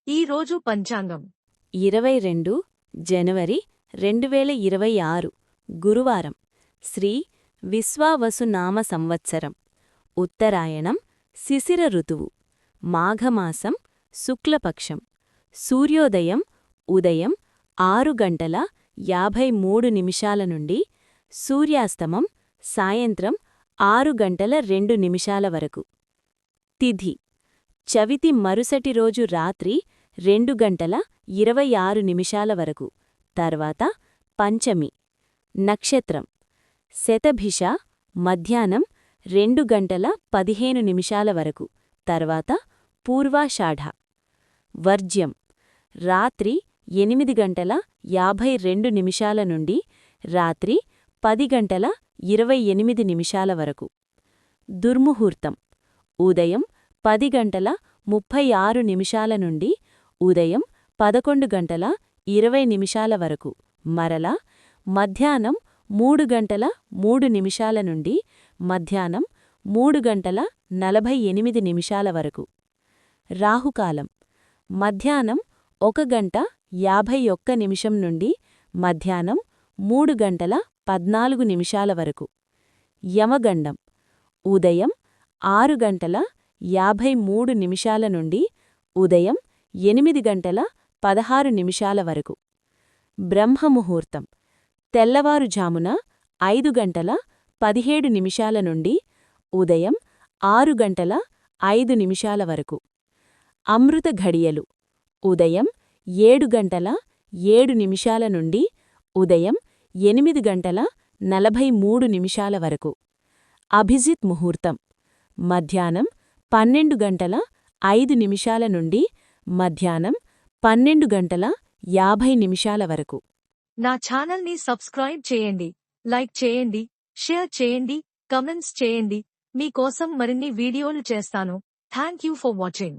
ఈ రోజు పంచాంగం 22 జనవరి 2026 గురువారం శ్రీ విశ్వావసునామ సంవత్సరం ఉత్తరాయణం శిశిర ఋతువు మాఘమాసం శుక్లపక్షం సూర్యోదయం ఉదయం 6:53 నుండి సూర్యాస్తమం సాయంత్రం 6:02 వరకు తిథి చవితి మరుసటి రోజు రాత్రి 2:26 వరకు తర్వాత పంచమి నక్షత్రం శతభిష మధ్యాహ్నం 2:15 వరకు తర్వాత పూర్వాషాఢ వర్జ్యం రాత్రి 8:52 నుండి రాత్రి 10:28 వరకు దుర్ముహూర్తం ఉదయం 10:36 నుండి ఉదయం 11:20 వరకు మరలా మధ్యాహ్నం 3:03 నుండి మధ్యాహ్నం 3:48 వరకు రాహుకాలం మధ్యాహ్నం 1:51 నుండి మధ్యాహ్నం 3:14 వరకు యమగండం ఉదయం 6:53 నుండి ఉదయం 8:16 వరకు బ్రహ్మముహూర్తం తెల్లవారుజామున 5:17 నుండి ఉదయం 6:05 వరకు అమృత ఘడియలు ఉదయం 7:07 నుండి ఉదయం 8:43 వరకు అభిజిత్ ముహూర్తం మధ్యాహ్నం 12:05 నుండి మధ్యాహ్నం 12:50 వరకు నా ఛానల్ని సబ్స్క్రైబ్ చేయండి, లైక్ చేయండి, షేర్ చేయండి, కమెంట్స్ చేయండి. మీకోసం మరిన్ని వీడియోలు చేస్తాను. Thank you for watching.